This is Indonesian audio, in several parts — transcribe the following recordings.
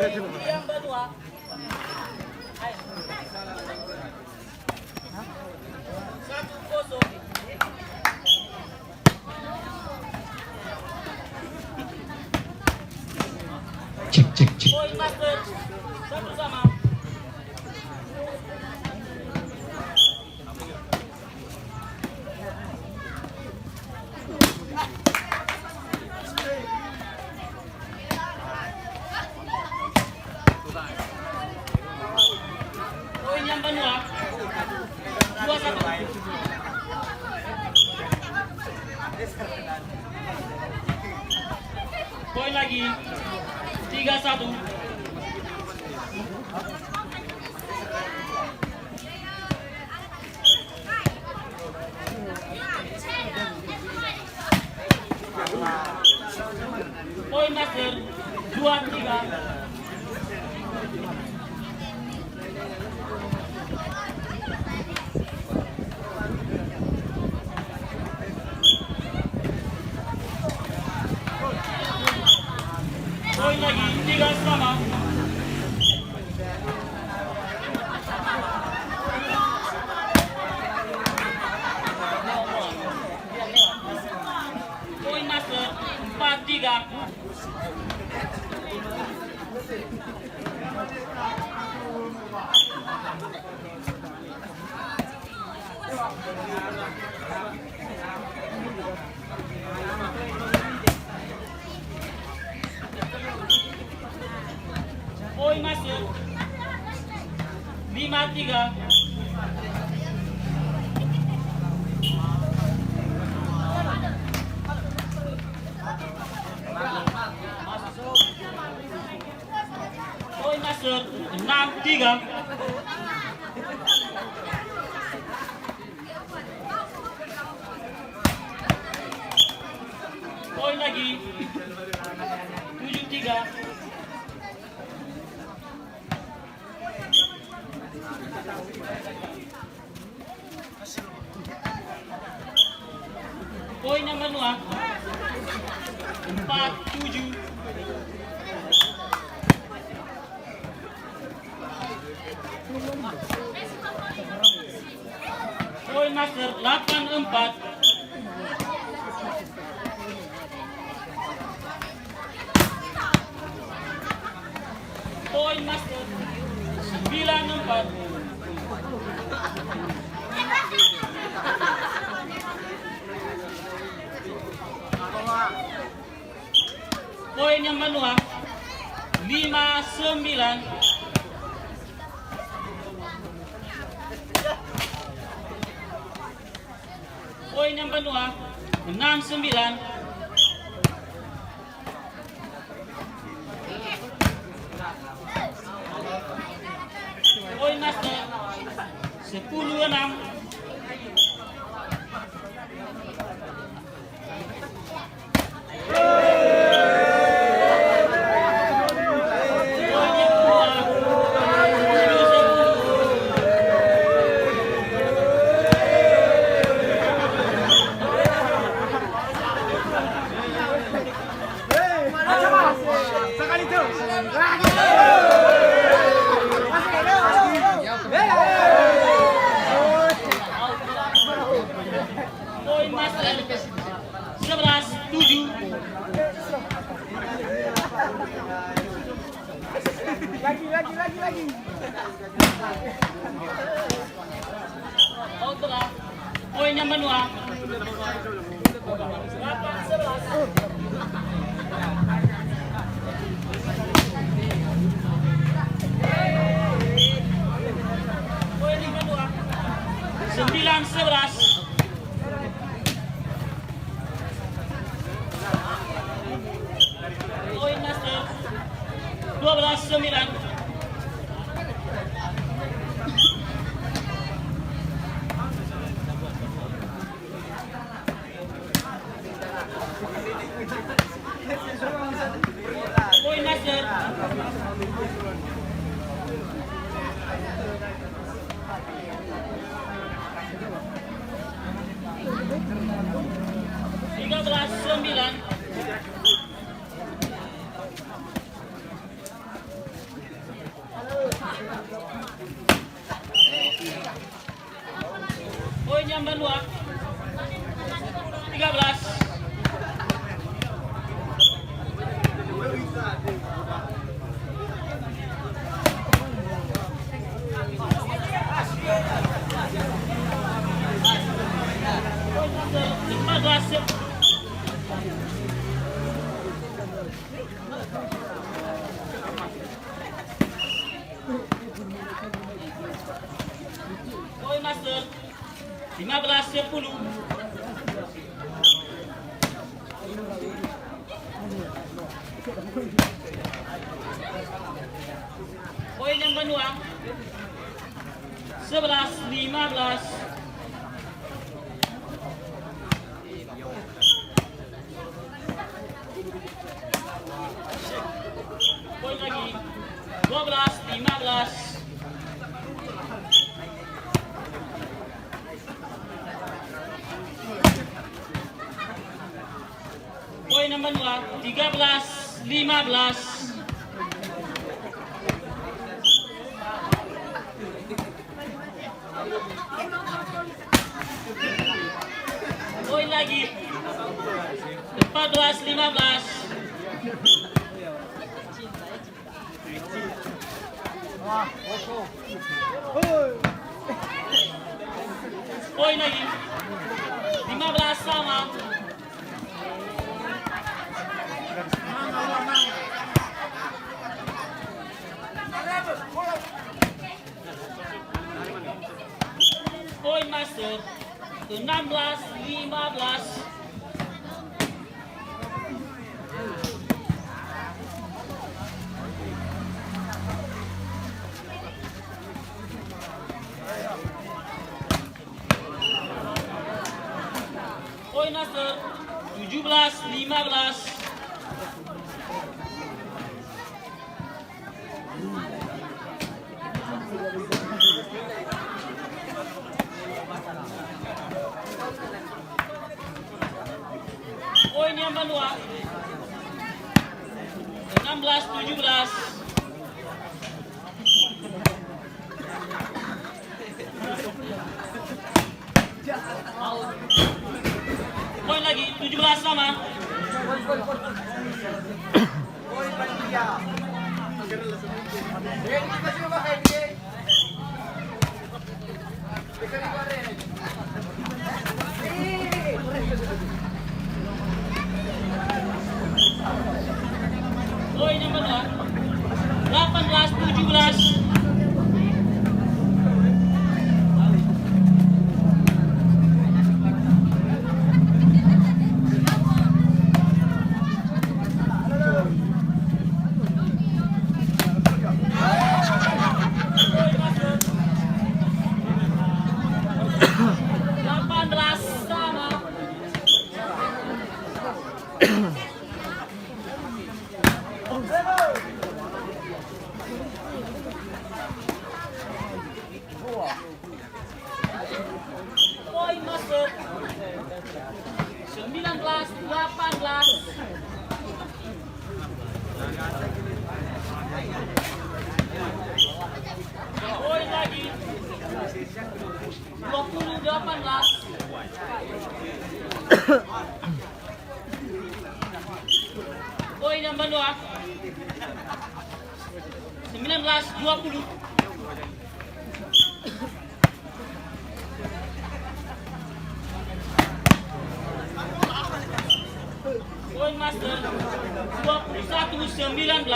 Yang kedua. Satu kosong. Cek. Poin master. Satu sama. Poin yang kedua. 2-1. Poin lagi. 3-1. Poin master 2-3. Poin lagi 3 sama. Poin master 4-3. Poin masuk 5-3. Poin masuk 6-3. Poin lagi 7-3. Poin yang kedua 4-7. Poin master 8-4. Poin master 9-4. Poin yang kedua 5-9. Poin yang kedua 6-9. Poin master 10-6. Poin master 11-7. Lagi. Oh, telah. Poin yang kedua 8-11. Poin yang kedua 9-11. Poin master 12-9. Poin master 12-9. Poinnya Benua 13. Poin master 15-10. Poin yang Benua 11-15. Poin lagi 12-15. Poin yang Benua 13-15. Poin lagi 14-15. Poin lagi 15 sama. Poin master 16-15. Poin master 17-15. Poin yang Benua 16-17. Poin lagi 17 sama. Poin yang Benua 18-17. Poin masuk 19-18. Poin lagi 20-18. Poin yang Benua 19-20. Poin master 21-19.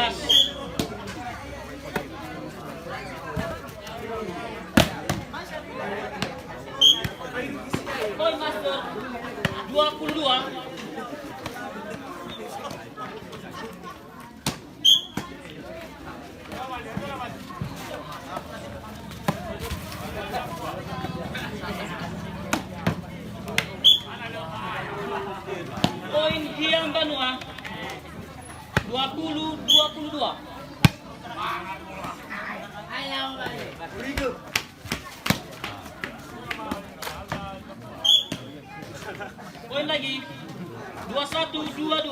Poin master 22. Poin yang Benua 20-22. Poin lagi 21-22.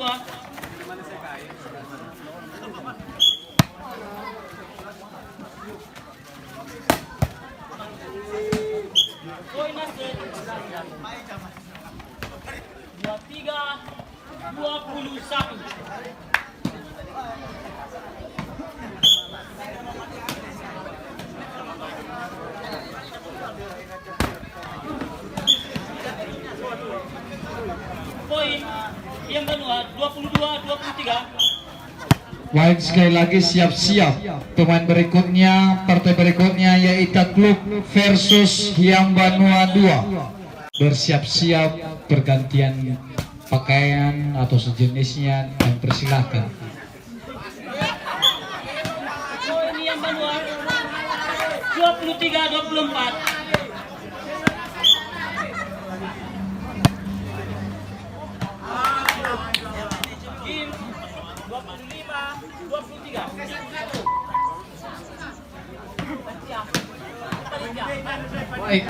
Poin master 21. Poin yang Banua 22-23. Baik, sekali lagi siap-siap pemain berikutnya, partai berikutnya yaitu klub versus Hyang Banua 2. Bersiap-siap pergantian pakaian atau sejenisnya dan persilahkan. Poin yang Banua 23-24. Game 25-23. Baik.